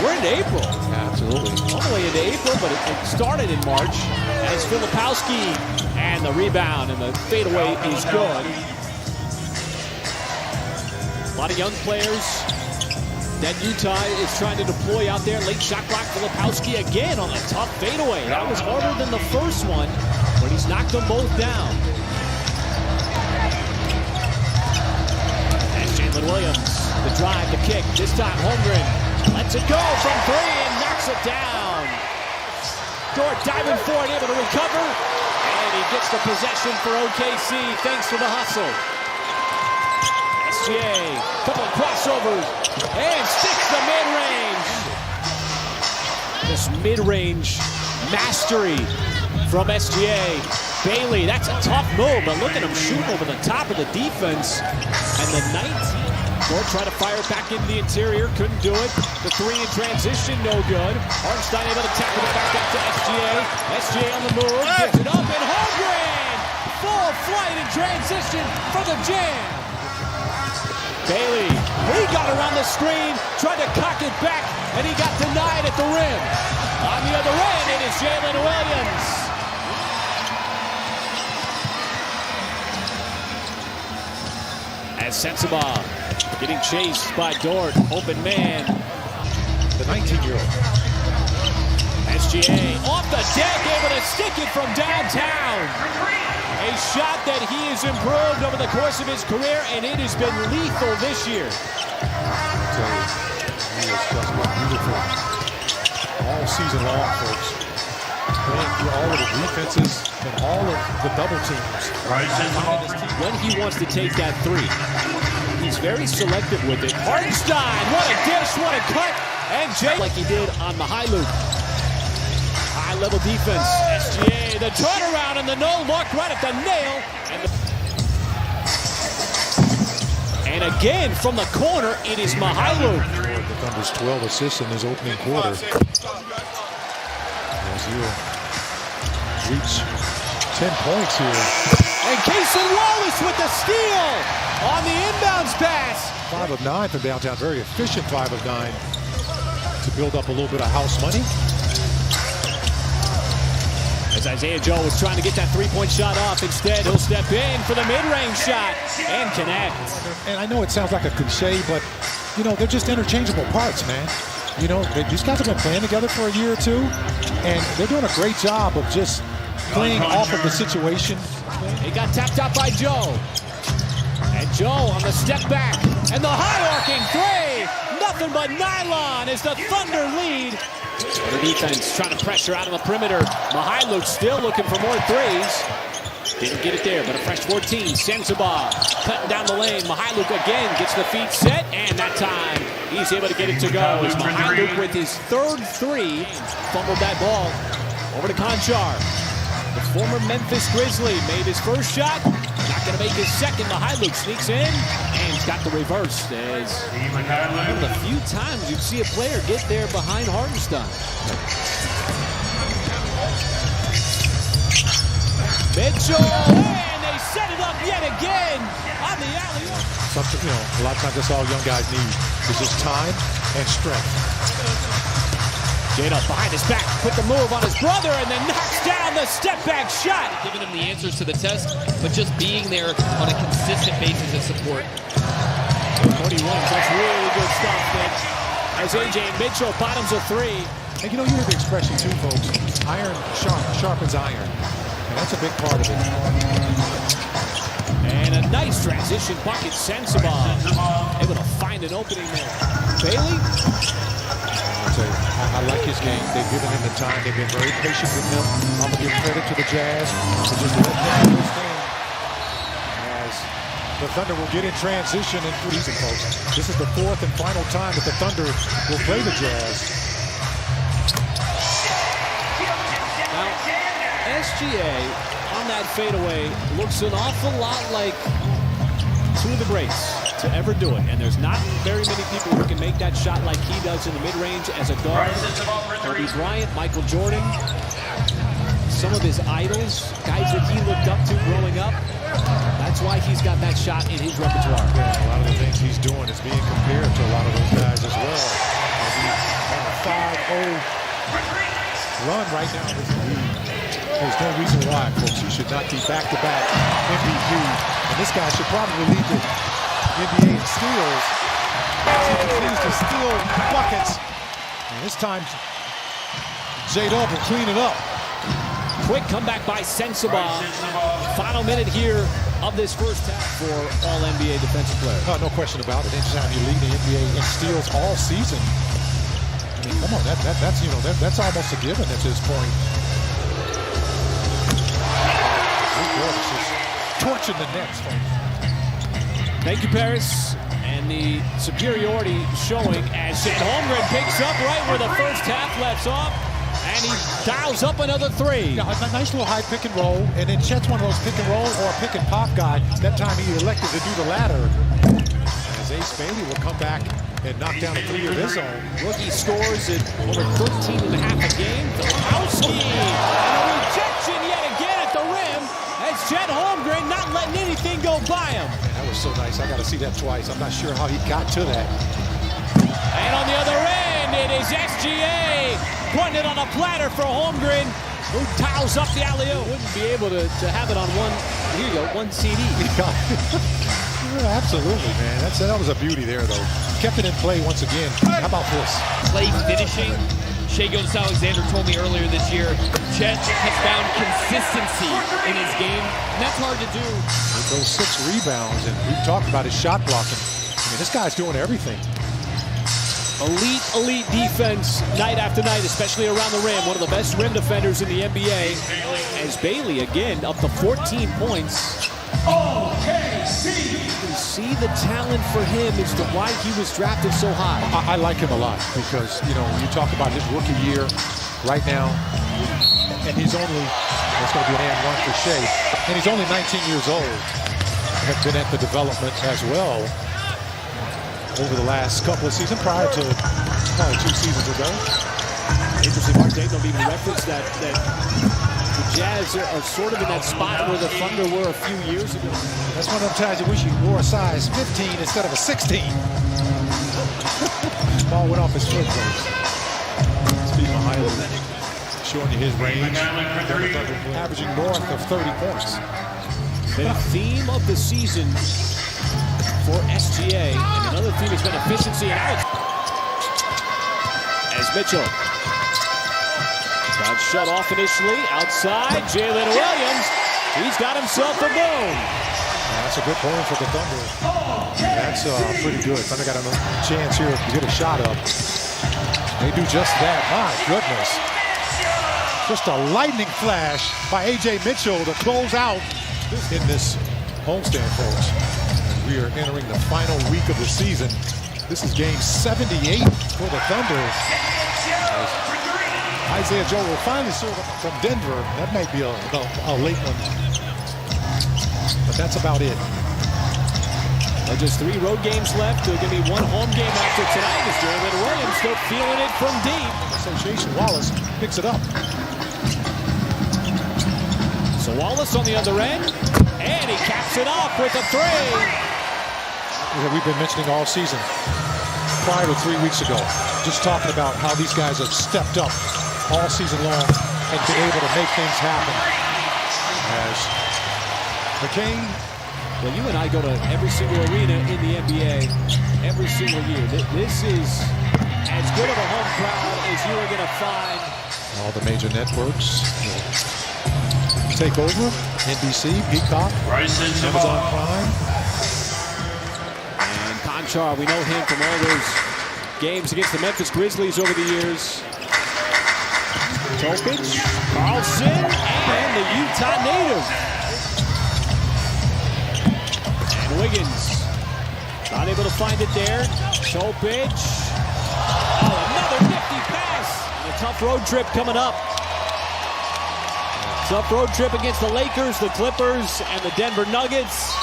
we're into April. Absolutely. All the way into April, but it started in March. As Filipowski, and the rebound and the fadeaway is good. A lot of young players that Utah is trying to deploy out there. Late shot clock, Filipowski again on a tough fadeaway. That was harder than the first one, but he's knocked them both down. And Jalen Williams, the drive, the kick. This time Holmgren lets it go from three and knocks it down. Dort diving for it, able to recover. And he gets the possession for OKC thanks to the hustle. SGA, couple of crossovers, and sticks the mid-range. This mid-range mastery from SGA. Bailey, that's a tough move, but look at him shooting over the top of the defense. And the 19. Dort tried to fire it back into the interior, couldn't do it. The three in transition, no good. Hartenstein able to tackle it back out to SGA. SGA on the move, gets it up, and Holmgren! Full flight in transition for the jam. Bailey, he got around the screen, tried to cock it back, and he got denied at the rim. On the other end, it is Jalen Williams. As Sensabaugh getting chased by Dort, open man. The 19-year-old. SGA off the deck, able to stick it from downtown. A shot that he has improved over the course of his career, and it has been lethal this year. I tell you, he has just been beautiful all season long, folks. Playing through all of the defenses and all of the double teams. When he wants to take that three, he's very selective with it. Hartenstein, what a dish, what a cut. And Jay, like he did on Mihailuk. High-level defense. SGA, the turnaround and the no look right at the nail. And again, from the corner, it is Mihailuk. The Thunder's 12 assists in his opening quarter. As he'll reach 10 points here. And Cason Wallace with the steal on the inbounds pass. 5 of 9 from downtown. Very efficient 5 of 9 to build up a little bit of house money. As Isaiah Joe was trying to get that three-point shot off, instead he'll step in for the mid-range shot and connect. And I know it sounds like a cliche, but you know, they're just interchangeable parts, man. You know, these guys have been playing together for a year or two, and they're doing a great job of just playing off of the situation. He got tapped out by Joe. And Joe on the step back. And the high-arcing three. Nothing but nylon as the Thunder lead. The defense trying to pressure out on the perimeter. Mihailuk still looking for more threes. Didn't get it there, but a fresh 14. Sensabaugh cutting down the lane. Mihailuk again gets the feet set, and that time he's able to get it to go. As Mihailuk with his third three fumbled that ball over to Conchar. The former Memphis Grizzly made his first shot. Not going to make his second. Mihailuk sneaks in and he's got the reverse. As one of the few times you'd see a player get there behind Hartenstein. Mitchell, and they set it up yet again on the alley-oop. Something, you know, a lot of times that's all young guys need is just time and strength. Jada behind his back, put the move on his brother, and then knocks down the step-back shot. Giving him the answers to the test, but just being there on a consistent basis of support. 41, that's really good stuff. Then, as AJ Mitchell bottoms a three. And you know, you hear the expression too, folks. Iron sharpens iron. And that's a big part of it. And a nice transition bucket. Sensabaugh able to find an opening there. Bailey? I like his game. They've given him the time. They've been very patient with him. I'm going to give credit to the Jazz for just letting him do his thing. As the Thunder will get in transition and freezing, folks. This is the fourth and final time that the Thunder will play the Jazz. Now, SGA on that fadeaway looks an awful lot like two of the greats to ever do it, and there's not very many people who can make that shot like he does in the mid-range as a guard. Kobe Bryant, Michael Jordan, some of his idols, guys that he looked up to growing up. That's why he's got that shot in his repertoire. Yeah, a lot of the things he's doing is being compared to a lot of those guys as well. whole run right now. There's no reason why, folks, he should not be back-to-back MVP. And this guy should probably lead the NBA in steals. He continues to steal buckets. And this time, J-Dub will clean it up. Quick comeback by Sensabaugh. Final minute here of this first half for All-NBA defensive player. No question about it. Anytime you lead the NBA in steals all season, I mean, come on, that's almost a given at this point. Torching the Nets, folks. Thank you, Paris. And the superiority showing as Chet Holmgren picks up right where the first half lets off. And he dials up another three. Yeah, a nice little high pick and roll. And then Chet's one of those pick and roll or pick and pop guy. That time he elected to do the latter. As Ace Bailey will come back and knock down a three of his own. Rookie scores at over 13 and a half a game. Filipowski. And a rejection yet again at the rim. As Chet Holmgren not letting anything go by him. Man, that was so nice. I got to see that twice. I'm not sure how he got to that. And on the other end, it is SGA putting it on a platter for Holmgren, who tiles up the alley-oop. Wouldn't be able to have it on one. Here you go, one CD. Yeah, absolutely, man. That was a beauty there, though. Kept it in play once again. How about this? Play finishing. Shai Alexander told me earlier this year, Chet has found consistency in his game, and that's hard to do. With those 6 rebounds, and we've talked about his shot blocking. I mean, this guy's doing everything. Elite defense night after night, especially around the rim. One of the best rim defenders in the NBA. As Bailey, again, up to 14 points. You can see the talent for him as to why he was drafted so high. I like him a lot because, you know, when you talk about his rookie year right now, and he's only, that's going to be an and one for Shai, and he's only 19 years old. Have been at the development as well over the last couple of seasons, prior to probably 2 seasons ago. Interesting, Mark Dayton even referenced that the Jazz are sort of in that spot where the Thunder were a few years ago. That's one of them times you wish you wore a size 15 instead of a 16. Ball went off his foot, though. Speaking of highlights, showing you his range. Averaging north of 30 points. The theme of the season for SGA, and another theme has been efficiency and out. As Mitchell got shut off initially, outside, Jalen Williams, he's got himself a boom. That's a good point for the Thunder. That's pretty good. Thunder got a chance here to get a shot up. They do just that. My goodness. Just a lightning flash by A.J. Mitchell to close out in this homestand, folks. We are entering the final week of the season. This is game 78 for the Thunder. Isaiah Joe will finally serve up from Denver. That might be a late one. But that's about it. Well, just 3 road games left. There's going to be 1 home game after tonight. As Jalen Williams still feeling it from deep. Association Wallace picks it up. So Wallace on the other end. And he caps it off with a 3. We've been mentioning all season, prior to 3 weeks ago, just talking about how these guys have stepped up all season long and been able to make things happen. As McCain. Well, you and I go to every single arena in the NBA every single year. This is as good of a home crowd as you are going to find. All the major networks take over. NBC, Peacock, Amazon Prime. And Conchar, we know him from all those games against the Memphis Grizzlies over the years. Topic, Carlson, and the Utah native. And Wiggins, not able to find it there. Topic. Oh, another nifty pass. And a tough road trip coming up. Tough road trip against the Lakers, the Clippers, and the Denver Nuggets.